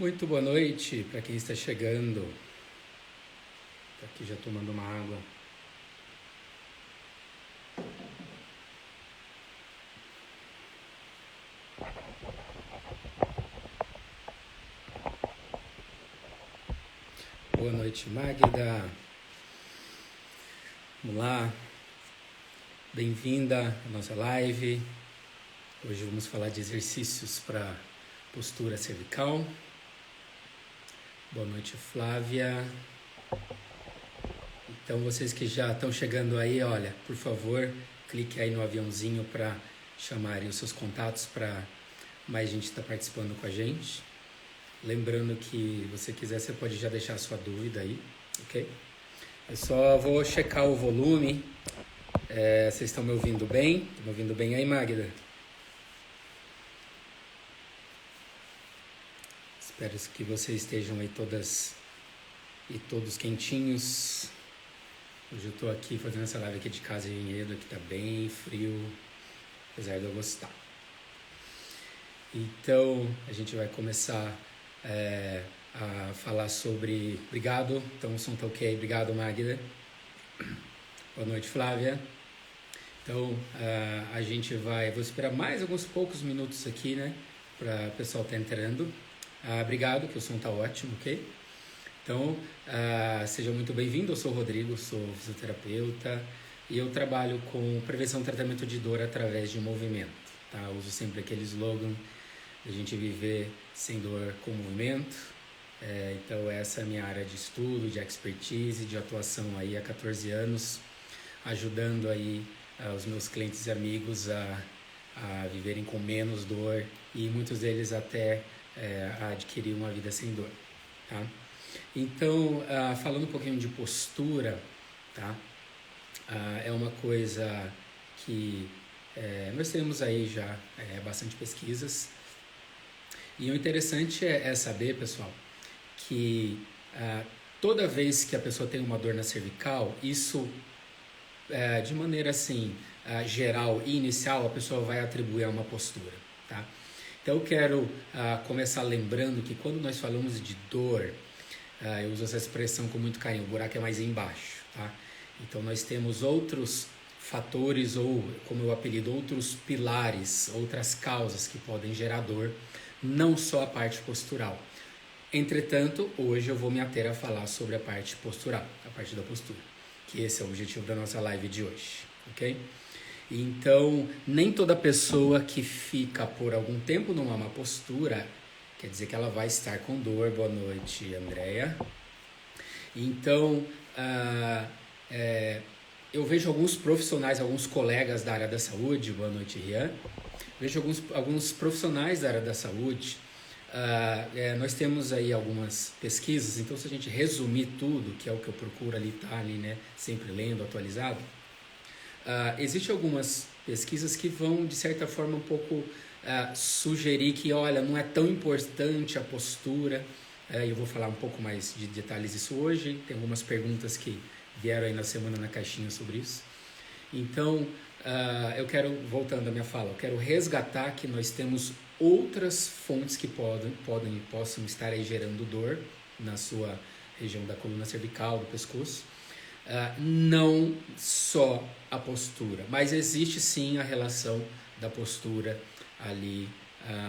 Muito boa noite para quem está chegando. Tá aqui já tomando uma água. Boa noite, Magda. Vamos lá. Bem-vinda à nossa live. Hoje vamos falar de exercícios para postura cervical. Boa noite, Flávia. Então, vocês que já estão chegando aí, olha, por favor, clique aí no aviãozinho para chamarem os seus contatos para mais gente estar participando com a gente. Lembrando que, se você quiser, você pode já deixar a sua dúvida aí, ok? Eu só vou checar o volume. Vocês estão me ouvindo bem? Estão me ouvindo bem aí, Magda? Espero que vocês estejam aí todas e todos quentinhos. Hoje eu estou aqui fazendo essa live aqui de casa em Vinhedo, que está bem frio, apesar de eu gostar. Então, a gente vai começar a falar sobre... Obrigado, então o som tá ok. Obrigado, Magda. Boa noite, Flávia. Então, a gente vou esperar mais alguns poucos minutos aqui, né, para o pessoal estar entrando. Obrigado, que o som tá ótimo, ok? Então, seja muito bem-vindo. Eu sou o Rodrigo, sou fisioterapeuta e eu trabalho com prevenção e tratamento de dor através de movimento, tá? Eu uso sempre aquele slogan de a gente viver sem dor com movimento. Então, essa é a minha área de estudo, de expertise, de atuação aí há 14 anos, ajudando aí os meus clientes e amigos a viverem com menos dor e muitos deles até a adquirir uma vida sem dor, tá? Então, falando um pouquinho de postura, tá? É uma coisa que nós temos aí já bastante pesquisas. E o interessante é saber, pessoal, que toda vez que a pessoa tem uma dor na cervical, isso, de maneira assim, geral e inicial, a pessoa vai atribuir a uma postura, tá? Então eu quero começar lembrando que quando nós falamos de dor, eu uso essa expressão com muito carinho, o buraco é mais embaixo, tá? Então nós temos outros fatores, ou como eu apelido, outros pilares, outras causas que podem gerar dor, não só a parte postural. Entretanto, hoje eu vou me ater a falar sobre a parte postural, a parte da postura, que esse é o objetivo da nossa live de hoje, ok? Então, nem toda pessoa que fica por algum tempo numa má postura quer dizer que ela vai estar com dor. Boa noite, Andréia. Então, eu vejo alguns profissionais, alguns colegas da área da saúde, boa noite, Rian. Vejo alguns profissionais da área da saúde. Nós temos aí algumas pesquisas, então se a gente resumir tudo, que é o que eu procuro ali, tá ali, né, sempre lendo, atualizado, existem algumas pesquisas que vão, de certa forma, um pouco sugerir que, olha, não é tão importante a postura. Eu vou falar um pouco mais de detalhes disso hoje. Tem algumas perguntas que vieram aí na semana na caixinha sobre isso. Então, eu quero, voltando à minha fala, eu quero resgatar que nós temos outras fontes que possam estar aí gerando dor na sua região da coluna cervical, do pescoço. Não só a postura, mas existe sim a relação da postura ali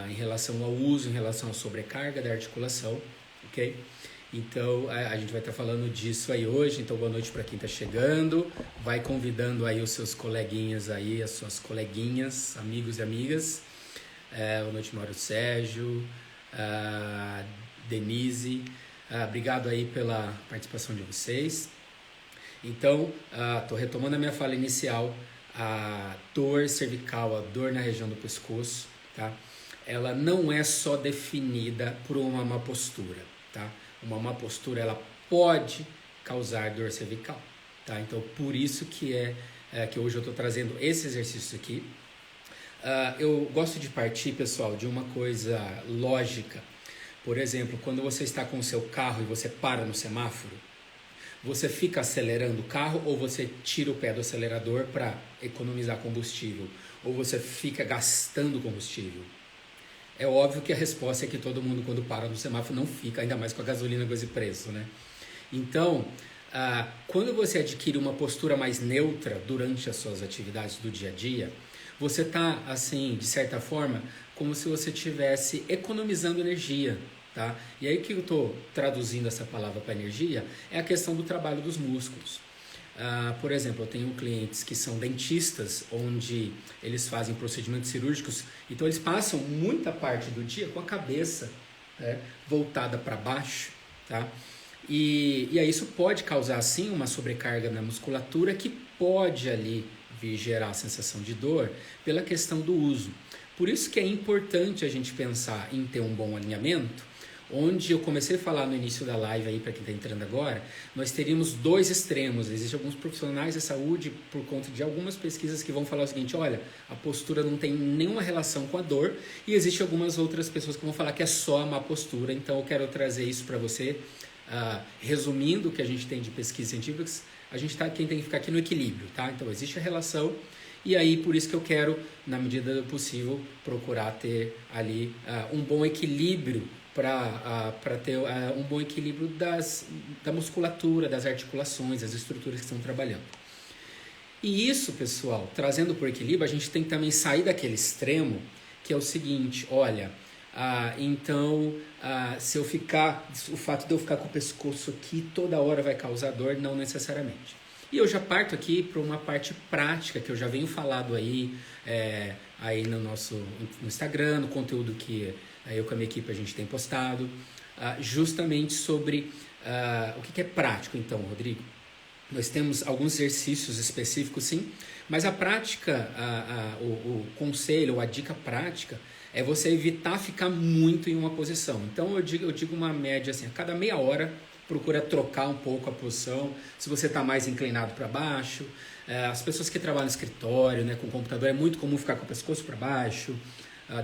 em relação ao uso, em relação à sobrecarga da articulação, ok? Então, a gente vai estar falando disso aí hoje. Então, boa noite para quem está chegando. Vai convidando aí os seus coleguinhas aí, as suas coleguinhas, amigos e amigas. Boa noite, Mário Sérgio, Denise. Obrigado aí pela participação de vocês. Então, estou retomando a minha fala inicial. A dor cervical, a dor na região do pescoço, tá? Ela não é só definida por uma má postura, tá? Uma má postura, ela pode causar dor cervical, tá? Então, por isso que que hoje eu estou trazendo esse exercício aqui. Eu gosto de partir, pessoal, de uma coisa lógica. Por exemplo, quando você está com o seu carro e você para no semáforo, você fica acelerando o carro ou você tira o pé do acelerador para economizar combustível? Ou você fica gastando combustível? É óbvio que a resposta é que todo mundo, quando para no semáforo, não fica, ainda mais com a gasolina com esse preço, né? Então, quando você adquire uma postura mais neutra durante as suas atividades do dia a dia, você está, assim, de certa forma, como se você estivesse economizando energia, tá? E aí que eu estou traduzindo essa palavra para energia é a questão do trabalho dos músculos. Por exemplo, eu tenho clientes que são dentistas, onde eles fazem procedimentos cirúrgicos, então eles passam muita parte do dia com a cabeça, né, voltada para baixo, tá? E aí isso pode causar sim uma sobrecarga na musculatura que pode ali vir gerar a sensação de dor pela questão do uso. Por isso que é importante a gente pensar em ter um bom alinhamento, onde eu comecei a falar no início da live aí para quem está entrando agora, nós teríamos dois extremos. Existem alguns profissionais da saúde, por conta de algumas pesquisas, que vão falar o seguinte: olha, a postura não tem nenhuma relação com a dor, e existem algumas outras pessoas que vão falar que é só a má postura. Então eu quero trazer isso para você. Resumindo o que a gente tem de pesquisas científicas, quem tem que ficar aqui no equilíbrio, tá? Então existe a relação, e aí por isso que eu quero, na medida do possível, procurar ter ali um bom equilíbrio para ter um bom equilíbrio da musculatura, das articulações, das estruturas que estão trabalhando. E isso, pessoal, trazendo por equilíbrio, a gente tem que também sair daquele extremo, que é o seguinte: olha, então, se eu ficar, o fato de eu ficar com o pescoço aqui toda hora vai causar dor? Não necessariamente. E eu já parto aqui para uma parte prática que eu já venho falado aí no Instagram, no conteúdo que eu com a minha equipe a gente tem postado, justamente sobre o que é prático. Então, Rodrigo, nós temos alguns exercícios específicos, sim, mas a prática, o conselho ou a dica prática é você evitar ficar muito em uma posição. Então eu digo uma média assim: a cada meia hora procura trocar um pouco a posição. Se você está mais inclinado para baixo, as pessoas que trabalham no escritório, né, com computador, é muito comum ficar com o pescoço para baixo,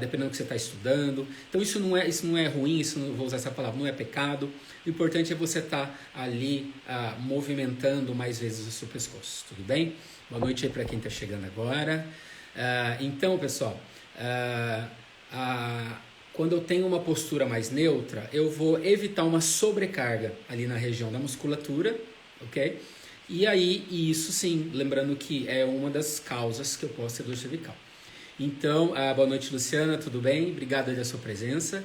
dependendo do que você está estudando. Então isso não é ruim, vou usar essa palavra, não é pecado. O importante é você estar ali movimentando mais vezes o seu pescoço, tudo bem? Boa noite aí para quem está chegando agora. Então, pessoal, quando eu tenho uma postura mais neutra, eu vou evitar uma sobrecarga ali na região da musculatura, ok? E aí, isso sim, lembrando que é uma das causas que eu posso ter dor cervical. Então, boa noite, Luciana, tudo bem? Obrigado pela sua presença.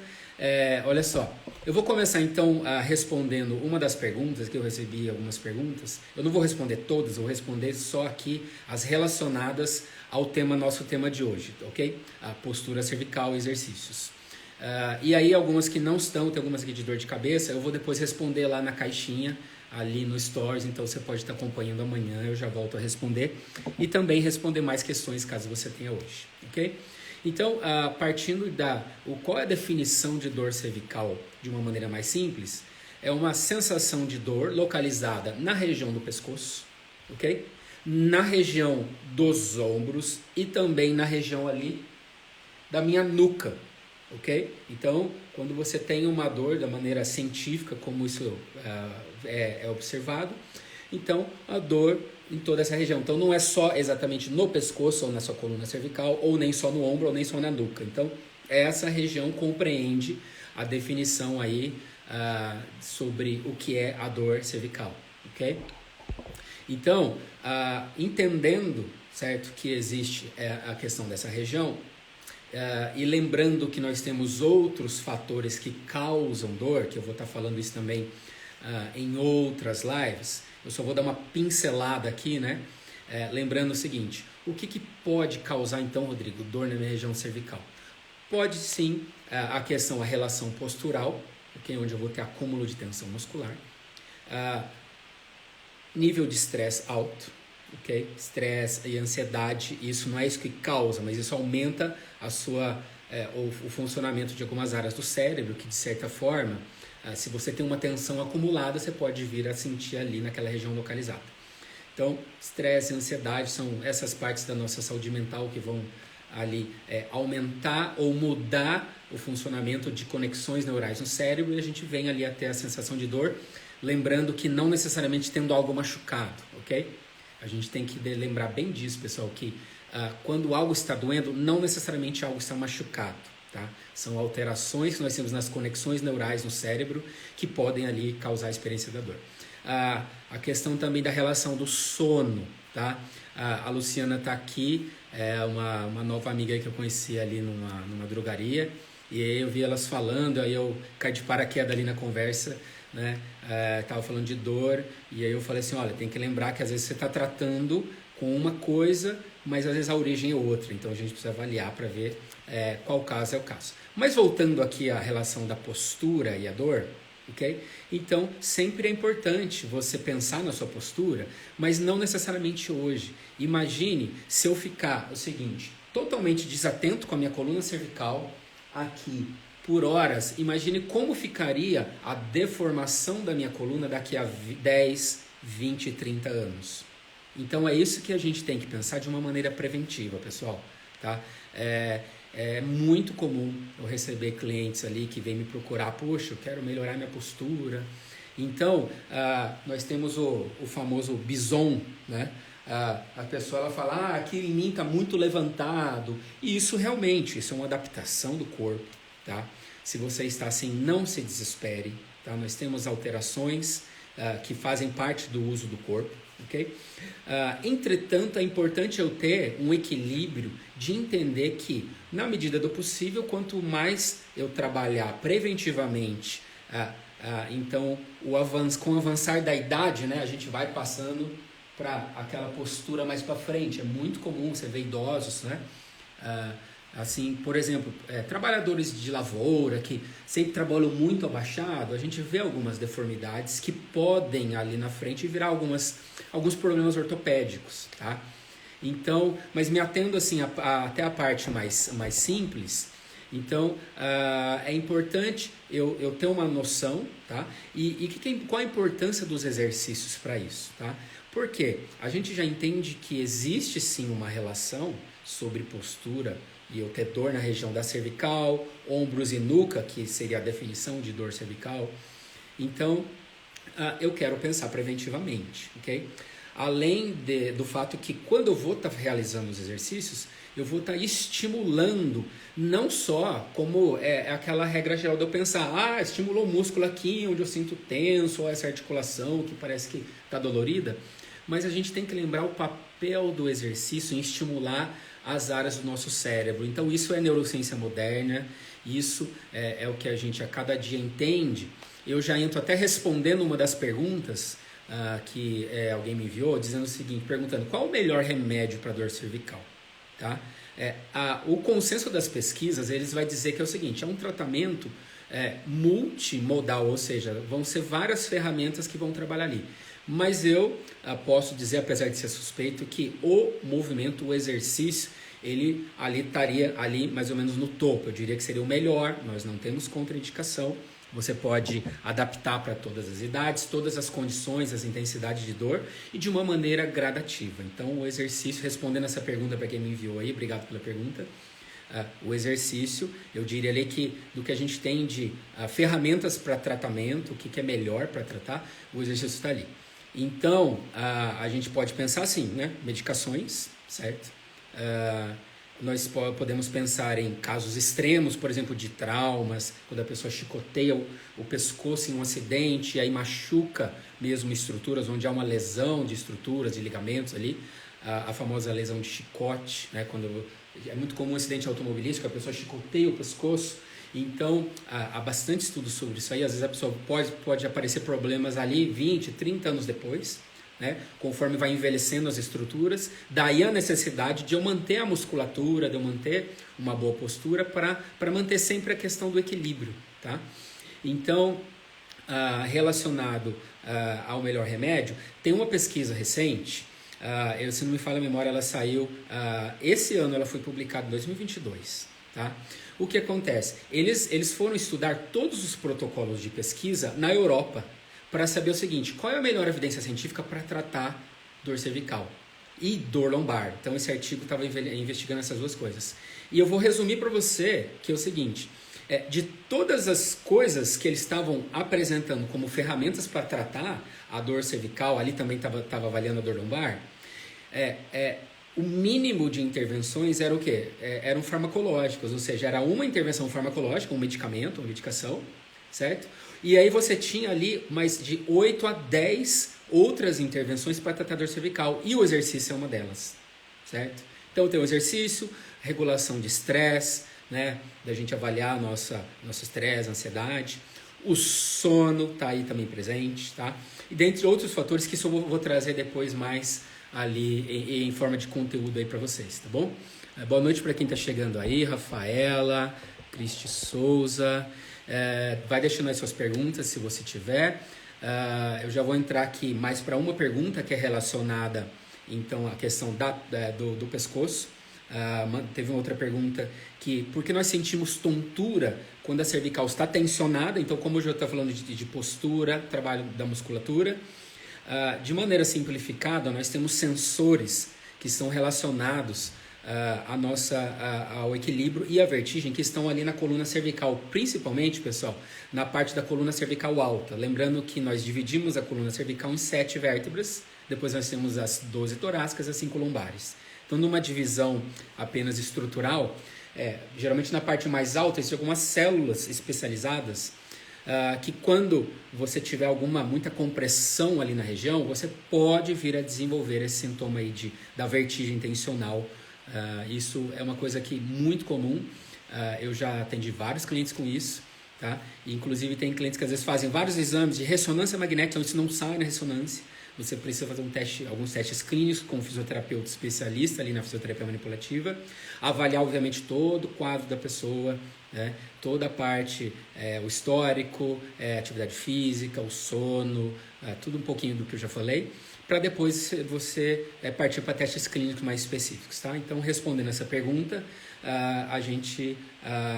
Olha só, eu vou começar então respondendo uma das perguntas, que eu recebi algumas perguntas. Eu não vou responder todas, eu vou responder só aqui as relacionadas ao nosso tema de hoje, ok? A postura cervical e exercícios. E aí algumas que não estão, tem algumas aqui de dor de cabeça, eu vou depois responder lá na caixinha, ali no Stories, então você pode estar acompanhando amanhã, eu já volto a responder. E também responder mais questões caso você tenha hoje, ok? Então, partindo qual é a definição de dor cervical de uma maneira mais simples? É uma sensação de dor localizada na região do pescoço, ok? Na região dos ombros e também na região ali da minha nuca, ok? Então, quando você tem uma dor da maneira científica, como isso é observado, então a dor em toda essa região. Então não é só exatamente no pescoço ou na sua coluna cervical, ou nem só no ombro, ou nem só na nuca. Então essa região compreende a definição aí sobre o que é a dor cervical, ok? Então, entendendo, certo, que existe a questão dessa região, e lembrando que nós temos outros fatores que causam dor, que eu vou estar falando isso também em outras lives, eu só vou dar uma pincelada aqui, né? Lembrando o seguinte: o que pode causar então, Rodrigo, dor na minha região cervical? Pode sim a relação postural, okay, onde eu vou ter acúmulo de tensão muscular, nível de estresse alto, ok? Estresse e ansiedade, isso não é isso que causa, mas isso aumenta o funcionamento de algumas áreas do cérebro, que de certa forma, se você tem uma tensão acumulada, você pode vir a sentir ali naquela região localizada. Então, estresse e ansiedade são essas partes da nossa saúde mental que vão ali aumentar ou mudar o funcionamento de conexões neurais no cérebro, e a gente vem ali até a sensação de dor, lembrando que não necessariamente tendo algo machucado, ok? A gente tem que lembrar bem disso, pessoal, que quando algo está doendo, não necessariamente algo está machucado, tá? São alterações que nós temos nas conexões neurais no cérebro que podem ali causar a experiência da dor. A questão também da relação do sono, tá? A Luciana está aqui, é uma nova amiga que eu conheci ali numa drogaria, e aí eu vi elas falando, aí eu caí de paraquedas ali na conversa, né? Tava falando de dor, e aí eu falei assim, olha, tem que lembrar que às vezes você está tratando com uma coisa, mas às vezes a origem é outra, então a gente precisa avaliar para ver qual caso é o caso. Mas voltando aqui à relação da postura e a dor, ok? Então sempre é importante você pensar na sua postura, mas não necessariamente hoje. Imagine se eu ficar o seguinte, totalmente desatento com a minha coluna cervical aqui por horas, imagine como ficaria a deformação da minha coluna daqui a 10, 20, 30 anos. Então é isso que a gente tem que pensar de uma maneira preventiva, pessoal, tá? É muito comum eu receber clientes ali que vêm me procurar, poxa, eu quero melhorar minha postura. Então, nós temos o famoso bison, né? A pessoa ela fala, aqui em mim está muito levantado. E isso realmente, isso é uma adaptação do corpo, tá? Se você está assim, não se desespere, tá? Nós temos alterações que fazem parte do uso do corpo, ok? Entretanto, é importante eu ter um equilíbrio de entender que, na medida do possível, quanto mais eu trabalhar preventivamente, então, com o avançar da idade, né, a gente vai passando para aquela postura mais para frente. É muito comum você ver idosos, né? Assim, por exemplo, trabalhadores de lavoura que sempre trabalham muito abaixado, a gente vê algumas deformidades que podem ali na frente virar alguns problemas ortopédicos, tá? Então, mas me atendo assim até a parte mais simples. Então, é importante eu ter uma noção, tá? E qual a importância dos exercícios para isso, tá? Porque a gente já entende que existe sim uma relação sobre postura e eu ter dor na região da cervical, ombros e nuca, que seria a definição de dor cervical. Então, eu quero pensar preventivamente, ok? Além do fato que quando eu vou estar realizando os exercícios, eu vou estar estimulando, não só como aquela regra geral de eu pensar, estimulou o músculo aqui onde eu sinto tenso, ou essa articulação que parece que está dolorida, mas a gente tem que lembrar o papel do exercício em estimular as áreas do nosso cérebro. Então isso é neurociência moderna, isso é o que a gente a cada dia entende. Eu já entro até respondendo uma das perguntas que alguém me enviou, dizendo o seguinte, perguntando qual o melhor remédio para dor cervical, tá? O consenso das pesquisas, eles vai dizer que é o seguinte, é um tratamento multimodal, ou seja, vão ser várias ferramentas que vão trabalhar ali. Mas eu posso dizer, apesar de ser suspeito, que o movimento, o exercício, ele estaria ali mais ou menos no topo. Eu diria que seria o melhor, nós não temos contraindicação. Você pode adaptar para todas as idades, todas as condições, as intensidades de dor e de uma maneira gradativa. Então, o exercício, respondendo essa pergunta para quem me enviou aí, obrigado pela pergunta. O exercício, eu diria ali que do que a gente tem de ferramentas para tratamento, o que é melhor para tratar, o exercício está ali. Então, a gente pode pensar assim, né? Medicações, certo? Nós podemos pensar em casos extremos, por exemplo, de traumas, quando a pessoa chicoteia o pescoço em um acidente, e aí machuca mesmo estruturas, onde há uma lesão de estruturas, de ligamentos ali, a famosa lesão de chicote, né? Quando é muito comum um acidente automobilístico, a pessoa chicoteia o pescoço. Então, há bastante estudo sobre isso aí. Às vezes a pessoa pode aparecer problemas ali 20, 30 anos depois, né? Conforme vai envelhecendo as estruturas. Daí a necessidade de eu manter a musculatura, de eu manter uma boa postura para manter sempre a questão do equilíbrio, tá? Então, relacionado ao melhor remédio, tem uma pesquisa recente, se não me falha a memória, ela saiu, esse ano ela foi publicada em 2022, tá? O que acontece? Eles foram estudar todos os protocolos de pesquisa na Europa para saber o seguinte, qual é a melhor evidência científica para tratar dor cervical e dor lombar. Então esse artigo estava investigando essas duas coisas. E eu vou resumir para você que é o seguinte, de todas as coisas que eles estavam apresentando como ferramentas para tratar a dor cervical, ali também estava avaliando a dor lombar, o mínimo de intervenções era o quê? Eram farmacológicas, ou seja, era uma intervenção farmacológica, um medicamento, uma medicação, certo? E aí você tinha ali mais de 8 a 10 outras intervenções para tratar dor cervical, e o exercício é uma delas, certo? Então tem o exercício, regulação de estresse, né? Da gente avaliar nosso estresse, ansiedade, o sono está aí também presente, tá? E dentre outros fatores que isso eu vou trazer depois mais ali em forma de conteúdo aí para vocês, tá bom? Boa noite para quem está chegando aí, Rafaela, Cristi Souza, vai deixando aí suas perguntas se você tiver. Eu já vou entrar aqui mais para uma pergunta que é relacionada então à questão do pescoço. Teve uma outra pergunta que por que nós sentimos tontura quando a cervical está tensionada? Então, como eu já estou falando de postura, trabalho da musculatura, de maneira simplificada, nós temos sensores que estão relacionados ao equilíbrio e à vertigem que estão ali na coluna cervical, principalmente, pessoal, na parte da coluna cervical alta. Lembrando que nós dividimos a coluna cervical em 7 vértebras, depois nós temos as 12 torácicas e as 5 lombares. Então, numa divisão apenas estrutural, geralmente na parte mais alta existem algumas células especializadas que quando você tiver muita compressão ali na região, você pode vir a desenvolver esse sintoma aí da vertigem tensional. Isso é uma coisa que muito comum, eu já atendi vários clientes com isso, tá? E, inclusive tem clientes que às vezes fazem vários exames de ressonância magnética, onde isso não sai na ressonância. Você precisa fazer alguns testes clínicos com um fisioterapeuta especialista ali na fisioterapia manipulativa, avaliar obviamente todo o quadro da pessoa, né? Toda a parte, o histórico, atividade física, o sono, tudo um pouquinho do que eu já falei, para depois você partir para testes clínicos mais específicos, tá? Então, respondendo essa pergunta, a gente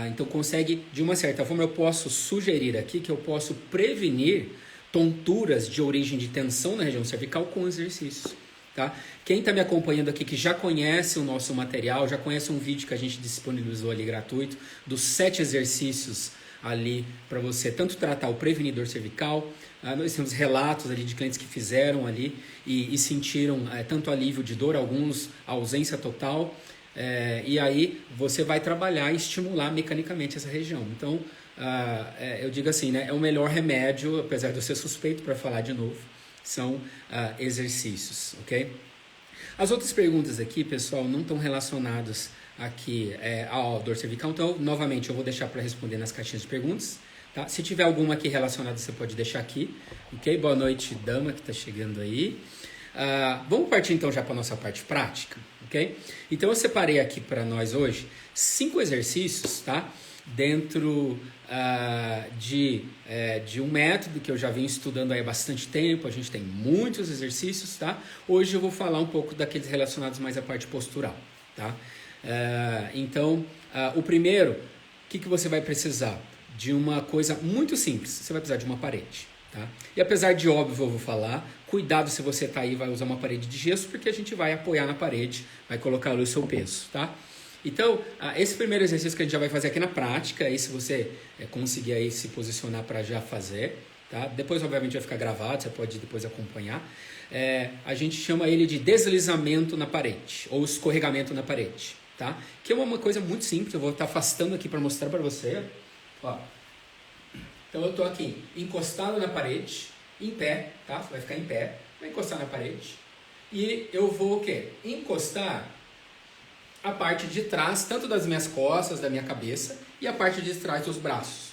então consegue, de uma certa forma, eu posso sugerir aqui que eu posso prevenir tonturas de origem de tensão na região cervical com exercícios, tá? Quem está me acompanhando aqui, que já conhece o nosso material, já conhece um vídeo que a gente disponibilizou ali gratuito, dos 7 exercícios ali para você tanto tratar o prevenidor cervical. Nós temos relatos ali de clientes que fizeram ali e sentiram tanto alívio de dor, alguns ausência total, e aí você vai trabalhar e estimular mecanicamente essa região. Então, eu digo assim, né, é o melhor remédio, apesar de eu ser suspeito para falar de novo, são exercícios, ok? As outras perguntas aqui, pessoal, não estão relacionadas aqui à dor cervical, então, novamente, eu vou deixar para responder nas caixinhas de perguntas, tá? Se tiver alguma aqui relacionada, você pode deixar aqui, ok? Boa noite, dama, que está chegando aí. Vamos partir, então, já para a nossa parte prática, ok? Então, eu separei aqui para nós hoje 5 exercícios, tá? Dentro de um método que eu já venho estudando aí há bastante tempo, a gente tem muitos exercícios, tá? Hoje eu vou falar um pouco daqueles relacionados mais à parte postural, tá? Então, o primeiro, o que você vai precisar? De uma coisa muito simples, você vai precisar de uma parede, tá? E apesar de óbvio eu vou falar, cuidado se você tá aí e vai usar uma parede de gesso, porque a gente vai apoiar na parede, vai colocar ali o seu peso, tá? Então, esse primeiro exercício que a gente já vai fazer aqui na prática, aí se você conseguir aí se posicionar para já fazer, tá? Depois, obviamente, vai ficar gravado, você pode depois acompanhar. A gente chama ele de deslizamento na parede, ou escorregamento na parede, tá? Que é uma coisa muito simples, eu vou estar afastando aqui para mostrar para você. Ó. Então, eu estou aqui encostado na parede, em pé, tá? Você vai ficar em pé, vai encostar na parede. E eu vou o quê? Encostar a parte de trás, tanto das minhas costas, da minha cabeça, e a parte de trás dos braços,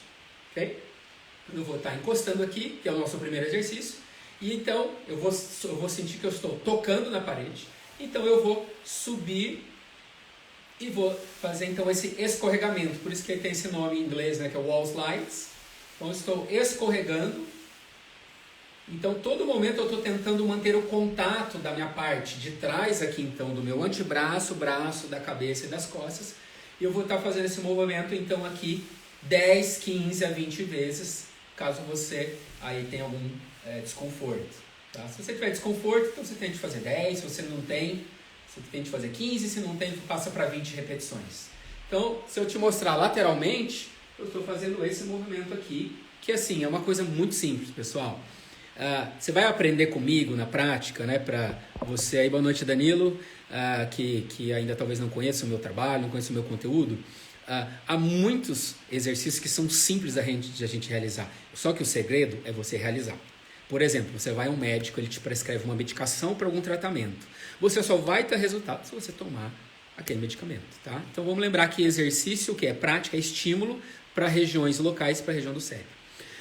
ok? Eu vou estar encostando aqui, que é o nosso primeiro exercício, e então eu vou sentir que eu estou tocando na parede, então eu vou subir e vou fazer então esse escorregamento, por isso que tem esse nome em inglês, né, que é wall slides. Então eu estou escorregando. Então, todo momento eu estou tentando manter o contato da minha parte de trás aqui, então, do meu antebraço, braço, da cabeça e das costas. E eu vou estar fazendo esse movimento, então, aqui 10, 15 a 20 vezes, caso você aí tenha algum desconforto. Tá? Se você tiver desconforto, então você tente fazer 10, se você não tem, você tente fazer 15, se não tem, passa para 20 repetições. Então, se eu te mostrar lateralmente, eu estou fazendo esse movimento aqui, que assim, é uma coisa muito simples, pessoal. Você vai aprender comigo na prática, né? Para você aí, boa noite, Danilo, que ainda talvez não conheça o meu trabalho, não conheça o meu conteúdo. Há muitos exercícios que são simples de a gente realizar, só que o segredo é você realizar. Por exemplo, você vai a um médico, ele te prescreve uma medicação para algum tratamento. Você só vai ter resultado se você tomar aquele medicamento, tá? Então vamos lembrar que exercício, o que é prática, é estímulo para regiões locais, para a região do cérebro.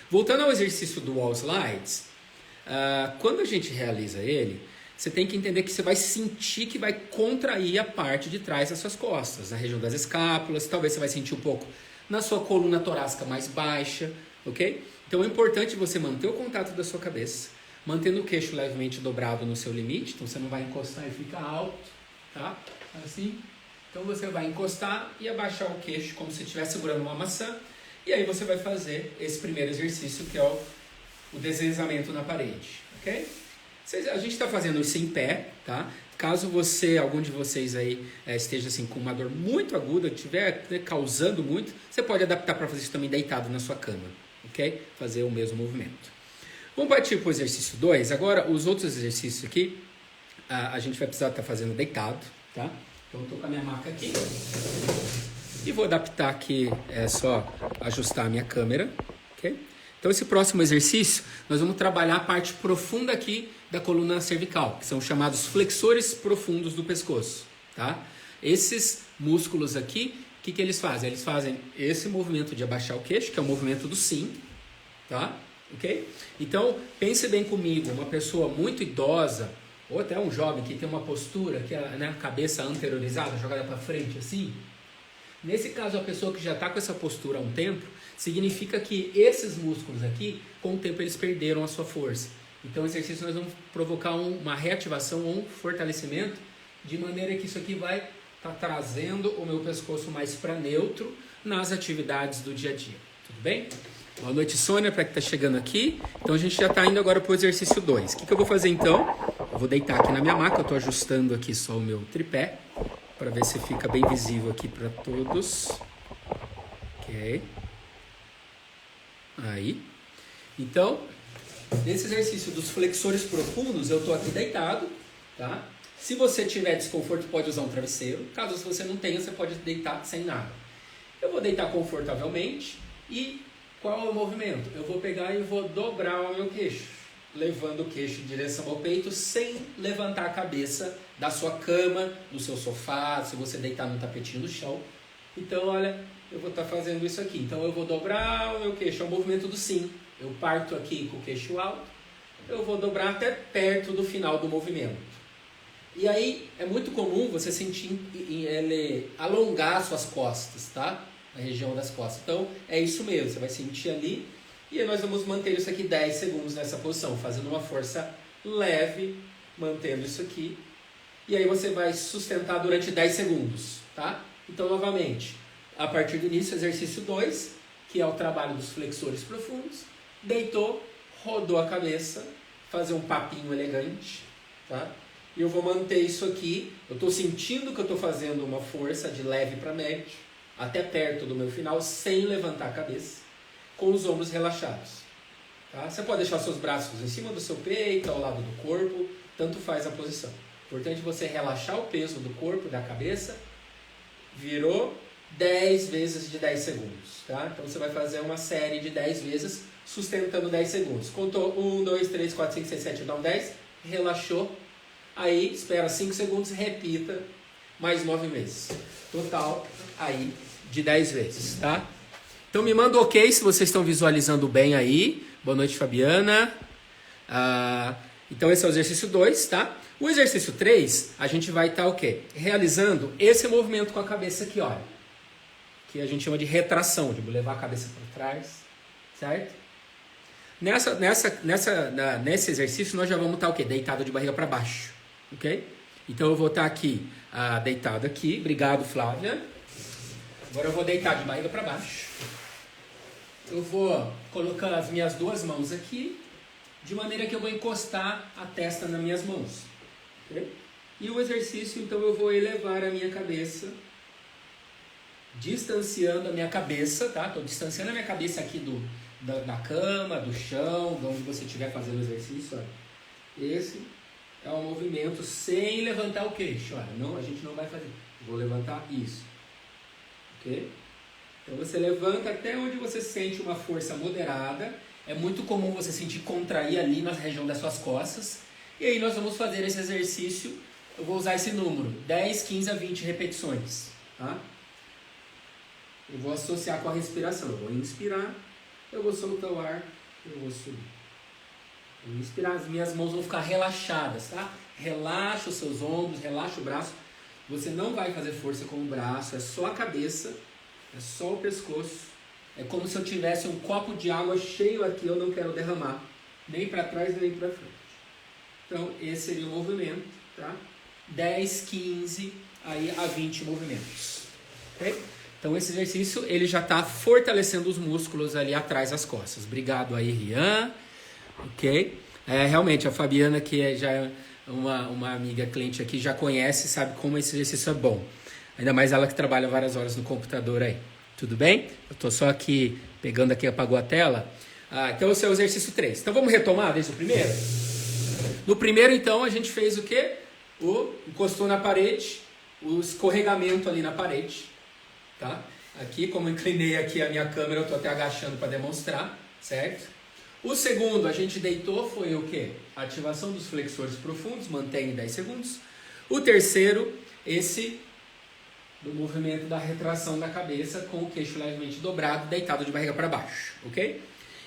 Voltando ao exercício do Wall Slides, quando a gente realiza ele, você tem que entender que você vai sentir que vai contrair a parte de trás das suas costas, na região das escápulas, talvez você vai sentir um pouco na sua coluna torácica mais baixa, ok? Então é importante você manter o contato da sua cabeça, mantendo o queixo levemente dobrado no seu limite, então você não vai encostar e fica alto, tá? Assim. Então você vai encostar e abaixar o queixo como se estivesse segurando uma maçã, e aí você vai fazer esse primeiro exercício que é o deslizamento na parede, ok? A gente está fazendo isso em pé, tá? Caso algum de vocês aí esteja assim com uma dor muito aguda, estiver causando muito, você pode adaptar para fazer isso também deitado na sua cama, ok? Fazer o mesmo movimento. Vamos partir para o exercício 2. Agora, os outros exercícios aqui, a gente vai precisar estar fazendo deitado, tá? Então, eu estou com a minha maca aqui e vou adaptar aqui, é só ajustar a minha câmera, ok? Então, esse próximo exercício, nós vamos trabalhar a parte profunda aqui da coluna cervical, que são chamados flexores profundos do pescoço, tá? Esses músculos aqui, o que eles fazem? Eles fazem esse movimento de abaixar o queixo, que é o movimento do sim, tá? Ok? Então, pense bem comigo, uma pessoa muito idosa, ou até um jovem que tem uma postura, que é, né, a cabeça anteriorizada, jogada para frente assim, nesse caso, a pessoa que já está com essa postura há um tempo, significa que esses músculos aqui, com o tempo, eles perderam a sua força. Então, o exercício nós vamos provocar uma reativação ou um fortalecimento, de maneira que isso aqui vai estar trazendo o meu pescoço mais para neutro nas atividades do dia a dia. Tudo bem? Boa noite, Sônia, para quem está chegando aqui. Então, a gente já está indo agora para o exercício 2. O que eu vou fazer, então? Eu vou deitar aqui na minha maca, eu estou ajustando aqui só o meu tripé, para ver se fica bem visível aqui para todos. Ok. Aí. Então, nesse exercício dos flexores profundos, eu estou aqui deitado, tá? Se você tiver desconforto, pode usar um travesseiro. Caso você não tenha, você pode deitar sem nada. Eu vou deitar confortavelmente e qual é o movimento? Eu vou pegar e vou dobrar o meu queixo, levando o queixo em direção ao peito sem levantar a cabeça da sua cama, do seu sofá, se você deitar no tapetinho no chão. Então, olha, eu vou estar fazendo isso aqui. Então, eu vou dobrar o meu queixo, é o movimento do sim. Eu parto aqui com o queixo alto, eu vou dobrar até perto do final do movimento. E aí, é muito comum você sentir ele alongar suas costas, tá? Na região das costas. Então, é isso mesmo, você vai sentir ali. E aí nós vamos manter isso aqui 10 segundos nessa posição, fazendo uma força leve, mantendo isso aqui. E aí você vai sustentar durante 10 segundos, tá? Então, novamente, a partir do início, exercício 2, que é o trabalho dos flexores profundos. Deitou, rodou a cabeça, fazer um papinho elegante, tá? E eu vou manter isso aqui. Eu estou sentindo que eu estou fazendo uma força de leve para médio, até perto do meu final, sem levantar a cabeça, com os ombros relaxados. Tá? Você pode deixar seus braços em cima do seu peito, ao lado do corpo, tanto faz a posição. Importante você relaxar o peso do corpo, da cabeça. Virou 10 vezes de 10 segundos. Tá? Então você vai fazer uma série de 10 vezes, sustentando 10 segundos. Contou 1, 2, 3, 4, 5, 6, 7, 9, 10. Relaxou. Aí espera 5 segundos, repita mais 9 vezes. Total aí de 10 vezes. Tá? Então me manda ok se vocês estão visualizando bem aí. Boa noite, Fabiana. Então esse é o exercício 2, tá? O exercício 3, a gente vai estar o quê? Realizando esse movimento com a cabeça aqui, olha. Que a gente chama de retração, de levar a cabeça para trás, certo? Nesse exercício nós já vamos estar o quê? Deitado de barriga para baixo, ok? Então eu vou estar aqui, deitado aqui. Obrigado, Flávia. Agora eu vou deitar de barriga para baixo. Eu vou colocar as minhas duas mãos aqui, de maneira que eu vou encostar a testa nas minhas mãos. Okay? E o exercício, então, eu vou elevar a minha cabeça, distanciando a minha cabeça, tá? Estou distanciando a minha cabeça aqui da cama, do chão, de onde você estiver fazendo o exercício. Olha. Esse é um movimento sem levantar o queixo. Olha, não, a gente não vai fazer. Vou levantar isso. Ok? Então você levanta até onde você sente uma força moderada. É muito comum você sentir contrair ali na região das suas costas. E aí nós vamos fazer esse exercício. Eu vou usar esse número, 10, 15 a 20 repetições. Tá? Eu vou associar com a respiração. Eu vou inspirar, eu vou soltar o ar, eu vou subir. Eu vou inspirar, as minhas mãos vão ficar relaxadas, tá? Relaxa os seus ombros, relaxa o braço. Você não vai fazer força com o braço, é só a cabeça, é só o pescoço. É como se eu tivesse um copo de água cheio aqui, eu não quero derramar, nem para trás, nem para frente. Então, esse seria o movimento, tá? 10, 15 aí a 20 movimentos. Ok? Então, esse exercício, ele já está fortalecendo os músculos ali atrás das costas. Obrigado aí, Rian. Ok? Realmente, a Fabiana, que já é uma amiga cliente aqui, já conhece, sabe como esse exercício é bom. Ainda mais ela que trabalha várias horas no computador aí. Tudo bem? Eu estou só aqui, pegando aqui, apagou a tela. Então, esse é o exercício 3. Então, vamos retomar desde o primeiro? No primeiro, então, a gente fez o quê? Encostou na parede, o escorregamento ali na parede. Tá? Aqui, como eu inclinei aqui a minha câmera, eu estou até agachando para demonstrar, certo? O segundo, a gente deitou, foi o quê? Ativação dos flexores profundos, mantém em 10 segundos. O terceiro, esse do movimento da retração da cabeça com o queixo levemente dobrado, deitado de barriga para baixo, ok?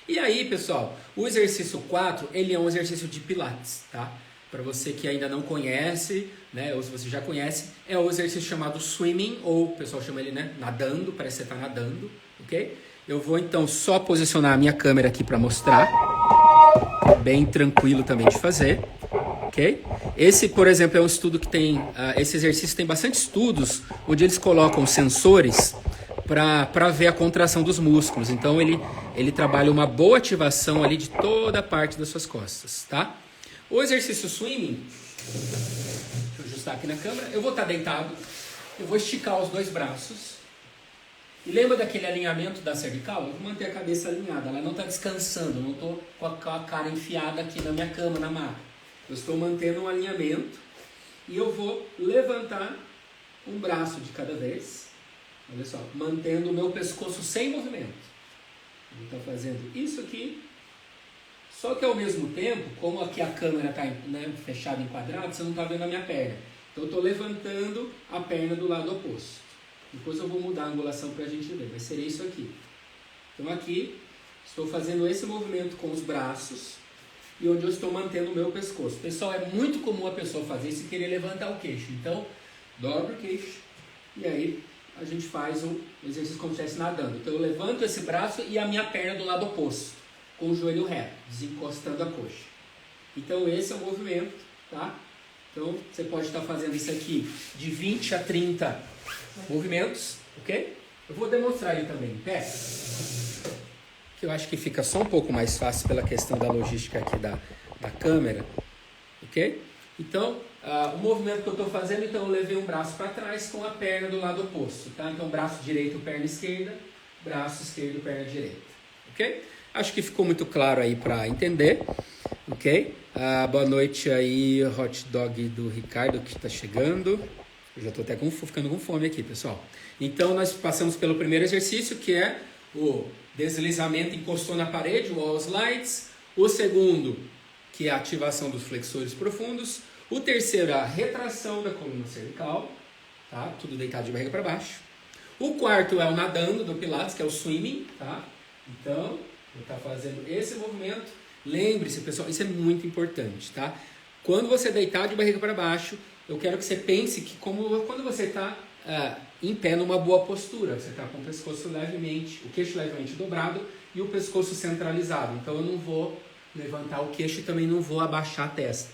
E aí, pessoal, o exercício 4, ele é um exercício de pilates, tá? Para você que ainda não conhece, né, ou se você já conhece, é o exercício chamado swimming, ou o pessoal chama ele, né, nadando, parece que você está nadando, ok? Eu vou então só posicionar a minha câmera aqui para mostrar, bem tranquilo também de fazer, ok? Esse, por exemplo, é um estudo que tem, esse exercício tem bastante estudos, onde eles colocam sensores para ver a contração dos músculos, então ele trabalha uma boa ativação ali de toda a parte das suas costas, tá? O exercício swimming, deixa eu ajustar aqui na câmera, eu vou estar deitado, eu vou esticar os dois braços, e lembra daquele alinhamento da cervical? Eu vou manter a cabeça alinhada, ela não está descansando, eu não estou com a cara enfiada aqui na minha cama, na maca. Eu estou mantendo um alinhamento, e eu vou levantar um braço de cada vez, olha só, mantendo o meu pescoço sem movimento. Eu vou estar fazendo isso aqui. Só que ao mesmo tempo, como aqui a câmera está, né, fechada em quadrado, você não está vendo a minha perna. Então eu estou levantando a perna do lado oposto. Depois eu vou mudar a angulação para a gente ver, vai ser isso aqui. Então aqui, estou fazendo esse movimento com os braços e onde eu estou mantendo o meu pescoço. Pessoal, é muito comum a pessoa fazer isso e querer levantar o queixo. Então, dobra o queixo e aí a gente faz o exercício como se estivesse nadando. Então eu levanto esse braço e a minha perna do lado oposto, com o joelho reto, desencostando a coxa. Então esse é o movimento, tá? Então você pode estar fazendo isso aqui de 20 a 30 movimentos, ok? Eu vou demonstrar ele também em pé, que eu acho que fica só um pouco mais fácil pela questão da logística aqui da câmera, ok? Então, o movimento que eu estou fazendo, então eu levei um braço para trás com a perna do lado oposto, tá? Então braço direito, perna esquerda, braço esquerdo, perna direita, ok? Acho que ficou muito claro aí para entender, ok? Boa noite aí, hot dog do Ricardo que está chegando. Eu já estou até ficando com fome aqui, pessoal. Então, nós passamos pelo primeiro exercício, que é o deslizamento, encostou na parede, wall slides. O segundo, que é a ativação dos flexores profundos. O terceiro, a retração da coluna cervical, tá? Tudo deitado de barriga para baixo. O quarto é o nadando do Pilates, que é o swimming, tá? Então, vou estar fazendo esse movimento. Lembre-se, pessoal, isso é muito importante, tá? Quando você deitar de barriga para baixo, eu quero que você pense que quando você está em pé numa boa postura, você está com o pescoço levemente, o queixo levemente dobrado e o pescoço centralizado. Então eu não vou levantar o queixo e também não vou abaixar a testa.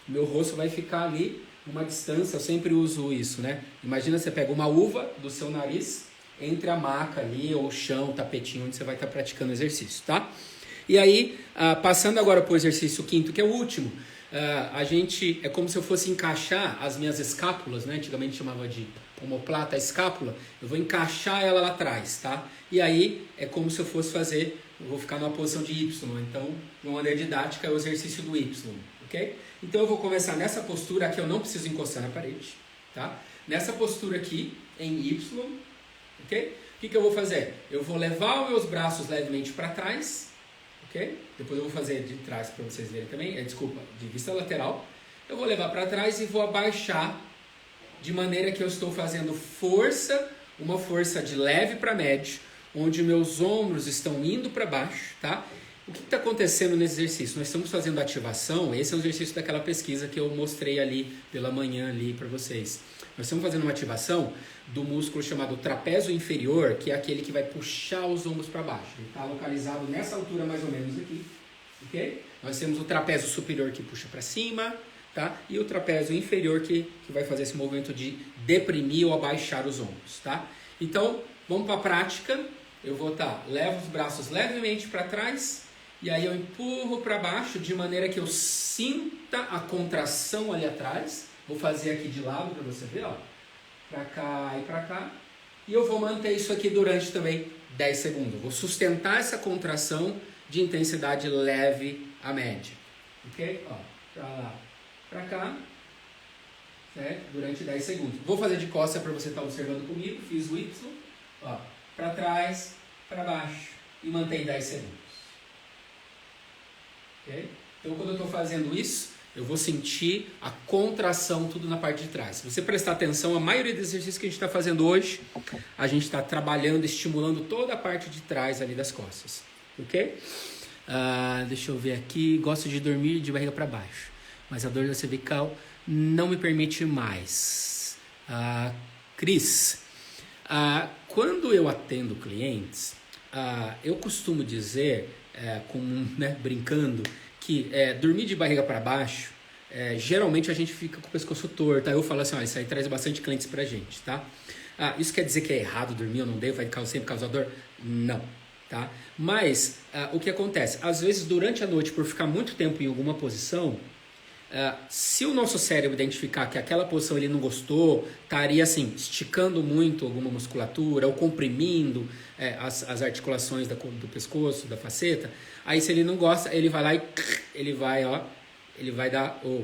O meu rosto vai ficar ali numa distância, eu sempre uso isso, né? Imagina você pega uma uva do seu nariz entre a maca ali, ou o chão, o tapetinho, onde você vai estar praticando o exercício, tá? E aí, passando agora para o exercício quinto, que é o último, a gente, é como se eu fosse encaixar as minhas escápulas, né? Antigamente chamava de omoplata, a escápula, eu vou encaixar ela lá atrás, tá? E aí é como se eu fosse fazer, eu vou ficar numa posição de Y, então, de uma maneira didática, é o exercício do Y, ok? Então eu vou começar nessa postura, aqui eu não preciso encostar na parede, tá? Nessa postura aqui, em Y, ok? O que eu vou fazer? Eu vou levar os meus braços levemente para trás, ok? Depois eu vou fazer de trás para vocês verem também, desculpa, de vista lateral. Eu vou levar para trás e vou abaixar de maneira que eu estou fazendo força, uma força de leve para médio, onde meus ombros estão indo para baixo, tá? O que está acontecendo nesse exercício? Nós estamos fazendo ativação, esse é o exercício daquela pesquisa que eu mostrei ali pela manhã ali para vocês. Nós estamos fazendo uma ativação do músculo chamado trapézio inferior, que é aquele que vai puxar os ombros para baixo. Ele está localizado nessa altura mais ou menos aqui, ok? Nós temos o trapézio superior que puxa para cima, tá? E o trapézio inferior que vai fazer esse movimento de deprimir ou abaixar os ombros, tá? Então, vamos para a prática. Eu vou levo os braços levemente para trás e aí eu empurro para baixo de maneira que eu sinta a contração ali atrás. Vou fazer aqui de lado para você ver, ó. Para cá e para cá. E eu vou manter isso aqui durante também 10 segundos. Vou sustentar essa contração de intensidade leve a média. Ok? Ó, para lá, para cá. Certo? Durante 10 segundos. Vou fazer de costas para você estar observando comigo. Fiz o Y. Ó, para trás, para baixo. E mantém 10 segundos. Ok? Então, quando eu estou fazendo isso, eu vou sentir a contração tudo na parte de trás. Se você prestar atenção, a maioria dos exercícios que a gente está fazendo hoje, a gente está trabalhando, estimulando toda a parte de trás ali das costas. Ok? Deixa eu ver aqui. Gosto de dormir de barriga para baixo, mas a dor da cervical não me permite mais. Cris, quando eu atendo clientes, eu costumo dizer, brincando, que dormir de barriga para baixo, geralmente a gente fica com o pescoço torto. Aí eu falo assim, isso aí traz bastante clientes pra gente, tá? Isso quer dizer que é errado dormir, eu não devo, vai sempre causar dor? Não, tá? Mas o que acontece? Às vezes durante a noite, por ficar muito tempo em alguma posição, se o nosso cérebro identificar que aquela posição ele não gostou, estaria assim, esticando muito alguma musculatura ou comprimindo as articulações do pescoço, da faceta, aí se ele não gosta, ele vai lá e ele vai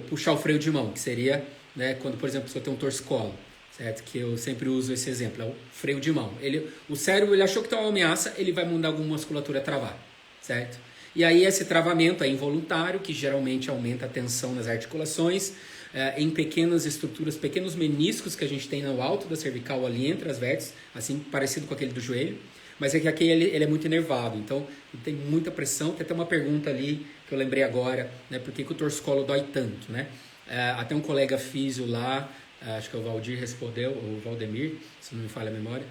puxar o freio de mão, que seria, né, quando, por exemplo, a pessoa tem um torcicolo, certo? Que eu sempre uso esse exemplo, é o freio de mão. O cérebro ele achou que tem uma ameaça, ele vai mandar alguma musculatura travar, certo? E aí esse travamento é involuntário, que geralmente aumenta a tensão nas articulações, em pequenas estruturas, pequenos meniscos que a gente tem no alto da cervical, ali entre as vértices, assim parecido com aquele do joelho, mas é que aqui ele é muito inervado, então tem muita pressão. Tem até uma pergunta ali que eu lembrei agora, né, por que o torcicolo dói tanto, né? Até um colega físio lá, acho que é o Valdir respondeu, ou o Valdemir, se não me falha a memória,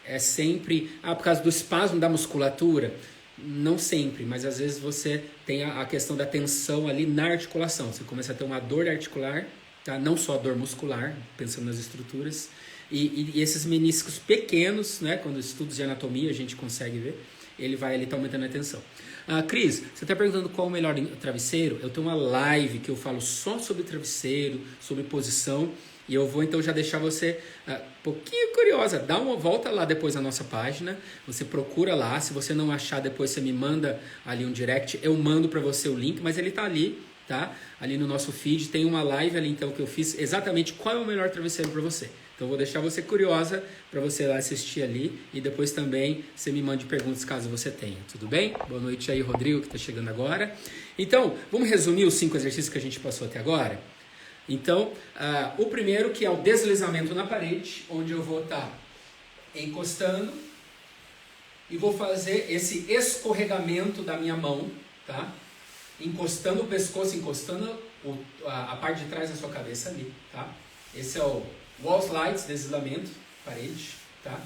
é sempre, por causa do espasmo da musculatura. Não sempre, mas às vezes você tem a questão da tensão ali na articulação. Você começa a ter uma dor articular, tá? Não só dor muscular, pensando nas estruturas. E esses meniscos pequenos, né? Quando estudos de anatomia a gente consegue ver, ele tá aumentando a tensão. Cris, você está perguntando qual o melhor travesseiro? Eu tenho uma live que eu falo só sobre travesseiro, sobre posição. E eu vou então já deixar você um pouquinho curiosa. Dá uma volta lá depois na nossa página. Você procura lá. Se você não achar, depois você me manda ali um direct. Eu mando para você o link, mas ele tá ali, tá? Ali no nosso feed. Tem uma live ali então que eu fiz exatamente qual é o melhor travesseiro para você. Então eu vou deixar você curiosa para você lá assistir ali. E depois também você me mande perguntas caso você tenha. Tudo bem? Boa noite aí, Rodrigo, que está chegando agora. Então, vamos resumir os 5 exercícios que a gente passou até agora? Então, o primeiro que é o deslizamento na parede, onde eu vou estar encostando e vou fazer esse escorregamento da minha mão, tá? Encostando o pescoço, encostando a parte de trás da sua cabeça ali, tá? Esse é o wall slides, deslizamento, parede, tá?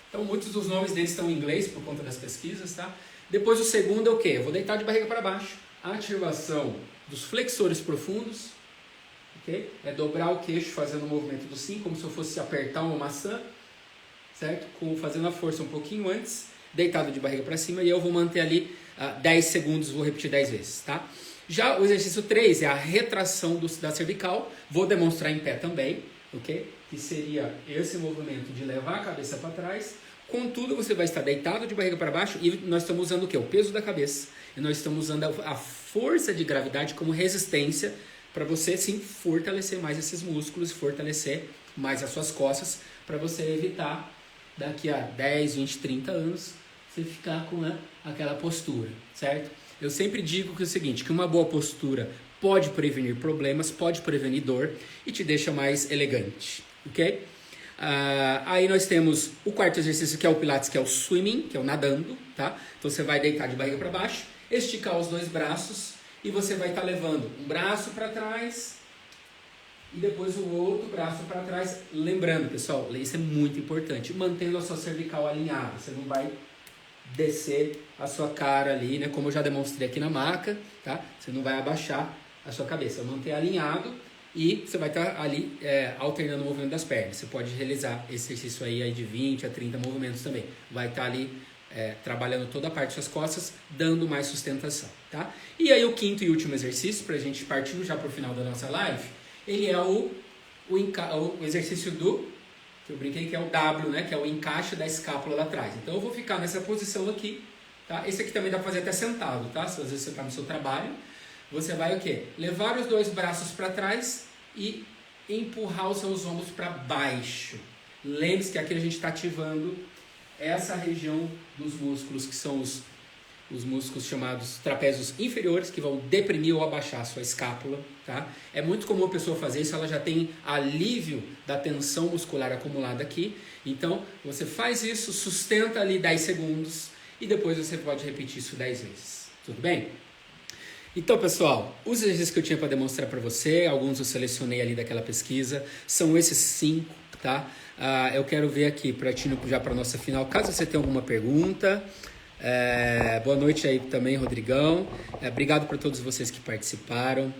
Então, muitos dos nomes deles estão em inglês por conta das pesquisas, tá? Depois o segundo é o quê? Eu vou deitar de barriga para baixo, ativação dos flexores profundos. Okay? É dobrar o queixo fazendo o movimento do sim, como se eu fosse apertar uma maçã, certo? Fazendo a força um pouquinho antes, deitado de barriga para cima, e eu vou manter ali 10 segundos, vou repetir 10 vezes, tá? Já o exercício 3 é a retração da cervical, vou demonstrar em pé também, ok? Que seria esse movimento de levar a cabeça para trás. Contudo, você vai estar deitado de barriga para baixo e nós estamos usando o quê? O peso da cabeça. E nós estamos usando a força de gravidade como resistência para você, sim, fortalecer mais esses músculos, fortalecer mais as suas costas, para você evitar, daqui a 10, 20, 30 anos, você ficar com aquela postura, certo? Eu sempre digo que é o seguinte, que uma boa postura pode prevenir problemas, pode prevenir dor e te deixa mais elegante, ok? Aí nós temos o quarto exercício, que é o Pilates, que é o swimming, que é o nadando, tá? Então você vai deitar de barriga para baixo, esticar os dois braços e você vai estar levando um braço para trás e depois o outro braço para trás. Lembrando, pessoal, isso é muito importante, mantendo a sua cervical alinhada. Você não vai descer a sua cara ali, né? Como eu já demonstrei aqui na maca, tá? Você não vai abaixar a sua cabeça, manter alinhado. E você vai estar ali alternando o movimento das pernas. Você pode realizar esse exercício aí de 20 a 30 movimentos também. Vai estar ali trabalhando toda a parte das suas costas, dando mais sustentação, tá? E aí o quinto e último exercício, para a gente partir já para o final da nossa live, ele é o exercício que eu brinquei, que é o W, né? Que é o encaixe da escápula lá atrás. Então eu vou ficar nessa posição aqui, tá? Esse aqui também dá para fazer até sentado, tá? Se às vezes você está no seu trabalho, você vai o quê? Levar os dois braços para trás e empurrar os seus ombros para baixo. Lembre-se que aqui a gente está ativando essa região dos músculos, que são os músculos chamados trapézios inferiores, que vão deprimir ou abaixar a sua escápula, tá? É muito comum a pessoa fazer isso, ela já tem alívio da tensão muscular acumulada aqui. Então, você faz isso, sustenta ali 10 segundos e depois você pode repetir isso 10 vezes. Tudo bem? Então, pessoal, os exercícios que eu tinha para demonstrar para você, alguns eu selecionei ali daquela pesquisa, são esses 5, tá? Eu quero ver aqui, já para a nossa final, caso você tenha alguma pergunta. Boa noite aí também, Rodrigão. Obrigado por todos vocês que participaram.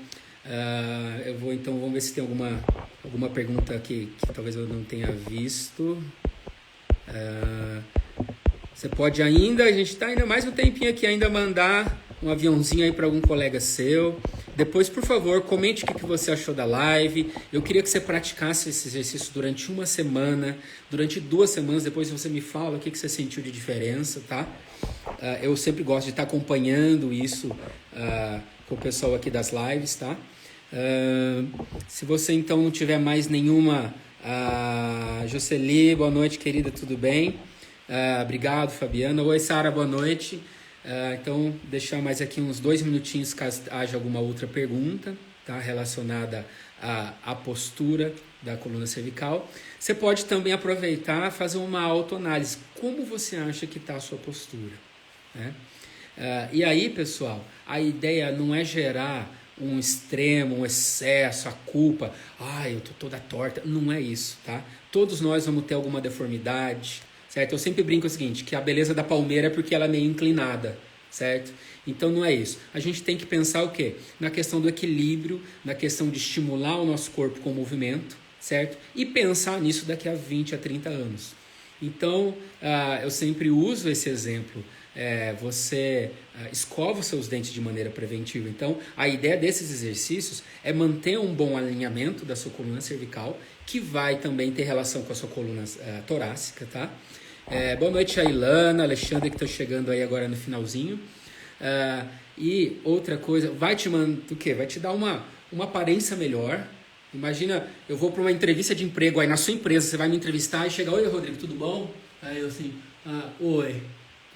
Vamos ver se tem alguma pergunta aqui que talvez eu não tenha visto. Você pode ainda, a gente está ainda mais um tempinho aqui, ainda mandar um aviãozinho aí para algum colega seu. Depois, por favor, comente o que você achou da live. Eu queria que você praticasse esse exercício durante uma semana, durante 2 semanas. Depois você me fala o que você sentiu de diferença, tá? Eu sempre gosto de estar acompanhando isso com o pessoal aqui das lives, tá? Se você então não tiver mais nenhuma... Jocely, boa noite, querida, tudo bem? Obrigado, Fabiana. Oi, Sara, boa noite. Então, deixar mais aqui uns 2 minutinhos caso haja alguma outra pergunta, tá, relacionada à postura da coluna cervical. Você pode também aproveitar e fazer uma autoanálise. Como você acha que está a sua postura, né? E aí, pessoal, a ideia não é gerar um extremo, um excesso, a culpa. Eu tô toda torta. Não é isso, tá? Todos nós vamos ter alguma deformidade, certo? Eu sempre brinco o seguinte, que a beleza da palmeira é porque ela é meio inclinada, certo? Então não é isso. A gente tem que pensar o quê? Na questão do equilíbrio, na questão de estimular o nosso corpo com movimento, certo? E pensar nisso daqui a 20 a 30 anos. Então, eu sempre uso esse exemplo. Você escova os seus dentes de maneira preventiva. Então, a ideia desses exercícios é manter um bom alinhamento da sua coluna cervical, que vai também ter relação com a sua coluna torácica, tá? Boa noite a Ilana, Alexandre, que está chegando aí agora no finalzinho. E outra coisa, vai te dar uma aparência melhor. Imagina, eu vou para uma entrevista de emprego aí na sua empresa, você vai me entrevistar e chega, oi Rodrigo, tudo bom? Aí eu assim, oi,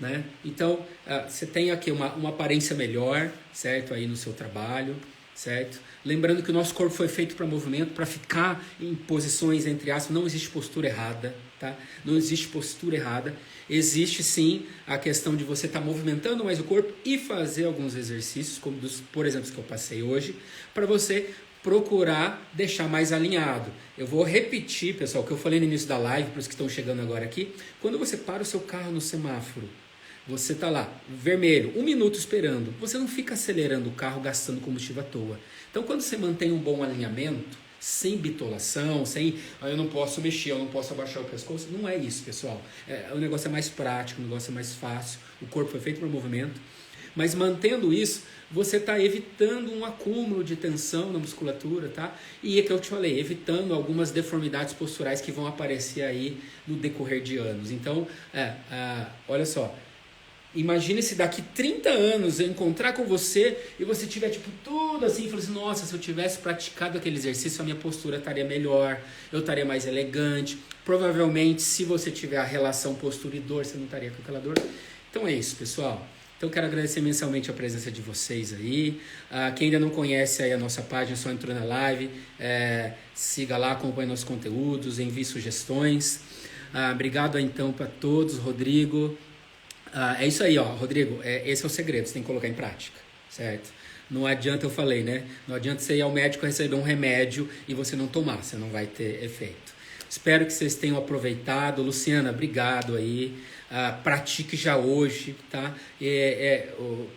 né? Então, você tem aqui uma aparência melhor, certo? Aí no seu trabalho, certo? Lembrando que o nosso corpo foi feito para movimento, para ficar em posições, entre aspas, não existe postura errada, tá? Não existe postura errada. Existe sim a questão de você estar movimentando mais o corpo e fazer alguns exercícios, como por exemplo, os que eu passei hoje, para você procurar deixar mais alinhado. Eu vou repetir, pessoal, o que eu falei no início da live, para os que estão chegando agora aqui. Quando você para o seu carro no semáforo, você está lá, vermelho, 1 minuto esperando, você não fica acelerando o carro, gastando combustível à toa. Então, quando você mantém um bom alinhamento, sem bitolação, sem eu não posso mexer, eu não posso abaixar o pescoço, não é isso, pessoal. O negócio é mais prático, o negócio é mais fácil, o corpo foi feito para o movimento. Mas mantendo isso, você está evitando um acúmulo de tensão na musculatura, tá? E é que eu te falei, evitando algumas deformidades posturais que vão aparecer aí no decorrer de anos. Então, olha só, imagine se daqui 30 anos eu encontrar com você e você tiver tipo tudo assim, e falar assim, nossa, se eu tivesse praticado aquele exercício, a minha postura estaria melhor, eu estaria mais elegante. Provavelmente, se você tiver a relação postura e dor, você não estaria com aquela dor. Então é isso, pessoal. Então quero agradecer mensalmente a presença de vocês aí. Quem ainda não conhece aí a nossa página, só entrou na live, siga lá, acompanhe nossos conteúdos, envie sugestões. Obrigado então para todos, Rodrigo. É isso aí, ó, Rodrigo, esse é o segredo, você tem que colocar em prática, certo? Não adianta, eu falei, né? Não adianta você ir ao médico receber um remédio e você não tomar, você não vai ter efeito. Espero que vocês tenham aproveitado. Luciana, obrigado aí. Pratique já hoje, tá?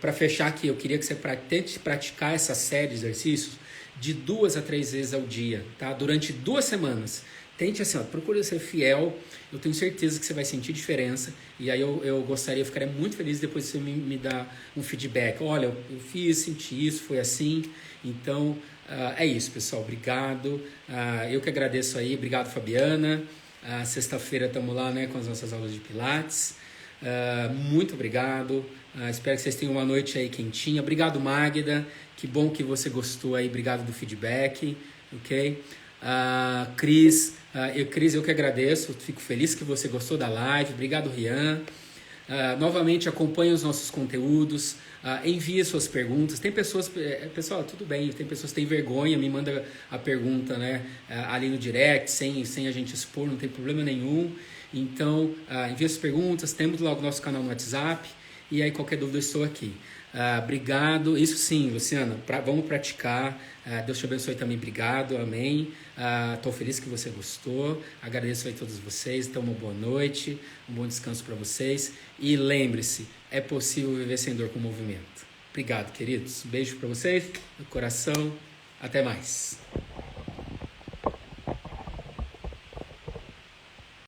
Para fechar aqui, eu queria que você tente praticar essa série de exercícios de 2 a 3 vezes ao dia, tá? Durante 2 semanas. Tente assim, ó, procure ser fiel. Eu tenho certeza que você vai sentir diferença. E aí eu ficaria muito feliz depois de você me dar um feedback. Olha, eu fiz, senti isso, foi assim. Então, é isso, pessoal. Obrigado. Eu que agradeço aí. Obrigado, Fabiana. Sexta-feira estamos lá, né, com as nossas aulas de Pilates. Muito obrigado. Espero que vocês tenham uma noite aí quentinha. Obrigado, Magda. Que bom que você gostou aí. Obrigado do feedback. Ok? Cris, eu que agradeço. Fico feliz que você gostou da live. Obrigado, Rian. Novamente, acompanhe os nossos conteúdos. Envie suas perguntas. Tem pessoas, pessoal, tudo bem, tem pessoas que têm vergonha, me manda a pergunta, né, ali no direct, sem a gente expor, não tem problema nenhum. Então, envie as perguntas, temos logo nosso canal no WhatsApp, e aí qualquer dúvida eu estou aqui. Obrigado, isso sim, Luciana, vamos praticar. Deus te abençoe também, obrigado, amém. Estou feliz que você gostou, agradeço aí a todos vocês, então uma boa noite, um bom descanso para vocês, e lembre-se, é possível viver sem dor com movimento. Obrigado, queridos, beijo para vocês, no coração, até mais.